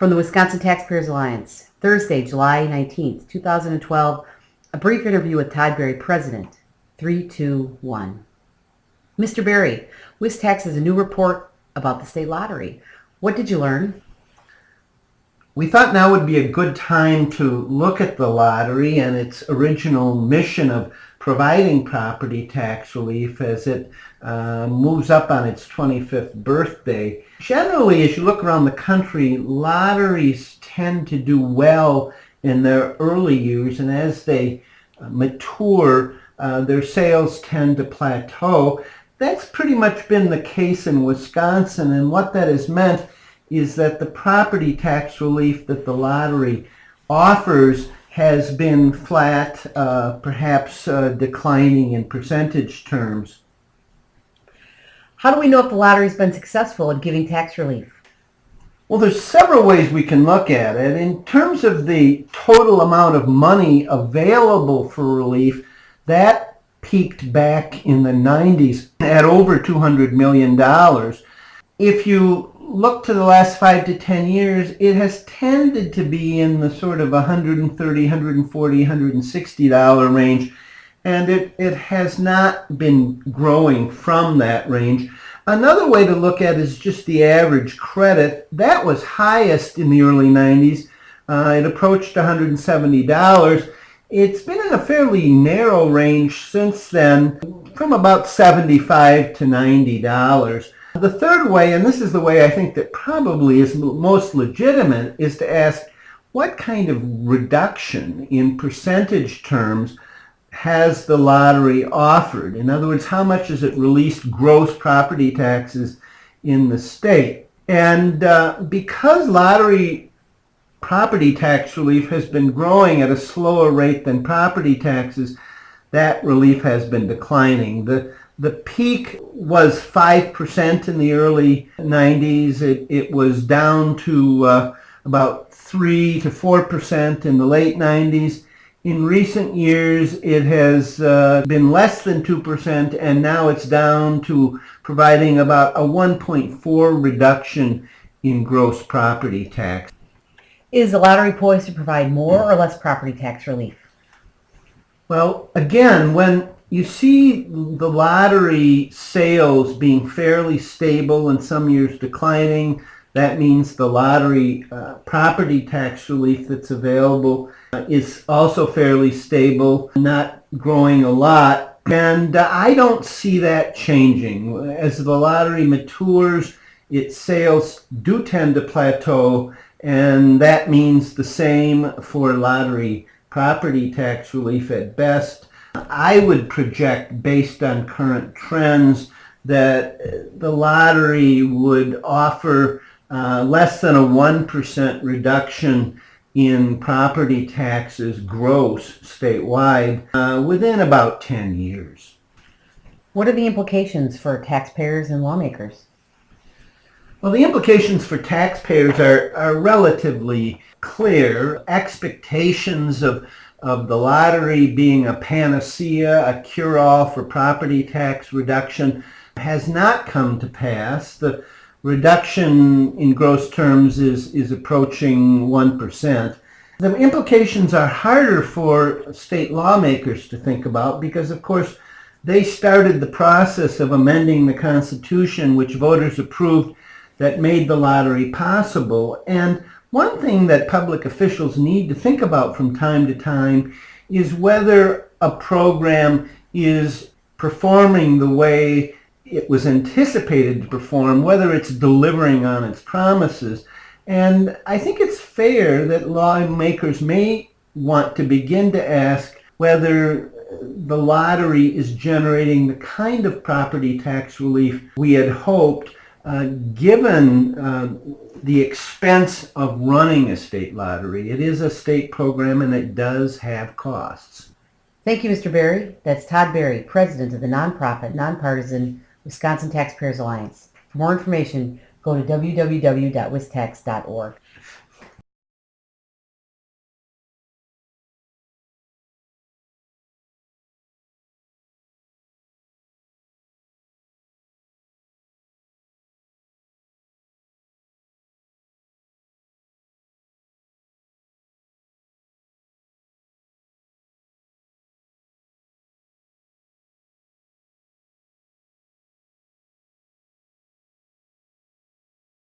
From the Wisconsin Taxpayers Alliance, Thursday, July 19th, 2012, a brief interview with Todd Berry, President. 3, 2, 1. Mr. Berry, WISTAX has a new report about the state lottery. What did you learn? We thought now would be a good time to look at the lottery and its original mission of providing property tax relief as it moves up on its 25th birthday. Generally, as you look around the country, lotteries tend to do well in their early years, and as they mature, their sales tend to plateau. That's pretty much been the case in Wisconsin, and what that has meant is that the property tax relief that the lottery offers has been flat, perhaps declining in percentage terms. How do we know if the lottery's been successful in giving tax relief? Well, there's several ways we can look at it. In terms of the total amount of money available for relief, that peaked back in the 90s at over $200 million. If you look to the last 5 to 10 years, it has tended to be in the sort of $130, $140, $160 range, and it has not been growing from that range. Another way to look at it is just the average credit. That was highest in the early 90s. It approached $170. It's been in a fairly narrow range since then, from about $75 to $90. The third way, and this is the way I think that probably is most legitimate, is to ask what kind of reduction in percentage terms has the lottery offered? In other words, how much has it released gross property taxes in the state? And because lottery property tax relief has been growing at a slower rate than property taxes, that relief has been declining. The peak was 5% in the early 90s. It was down to about 3 to 4% in the late 90s. In recent years, it has been less than 2%, and now it's down to providing about a 1.4 reduction in gross property tax. Is the lottery poised to provide more or less property tax relief? Well, again, when you see the lottery sales being fairly stable and some years declining, that means the lottery property tax relief that's available is also fairly stable, not growing a lot. And I don't see that changing. As the lottery matures, its sales do tend to plateau, and that means the same for lottery property tax relief at best. I would project, based on current trends, that the lottery would offer less than a 1% reduction in property taxes gross statewide within about 10 years. What are the implications for taxpayers and lawmakers? Well, the implications for taxpayers are relatively clear. Expectations of the lottery being a panacea, a cure-all for property tax reduction has not come to pass. The reduction in gross terms is approaching 1%. The implications are harder for state lawmakers to think about because, of course, they started the process of amending the Constitution, which voters approved, that made the lottery possible. And one thing that public officials need to think about from time to time is whether a program is performing the way it was anticipated to perform, whether it's delivering on its promises. And I think it's fair that lawmakers may want to begin to ask whether the lottery is generating the kind of property tax relief we had hoped, given the expense of running a state lottery. It is a state program and it does have costs. Thank you, Mr. Berry. That's Todd Berry, President of the nonprofit, nonpartisan Wisconsin Taxpayers Alliance. For more information, go to www.wistax.org.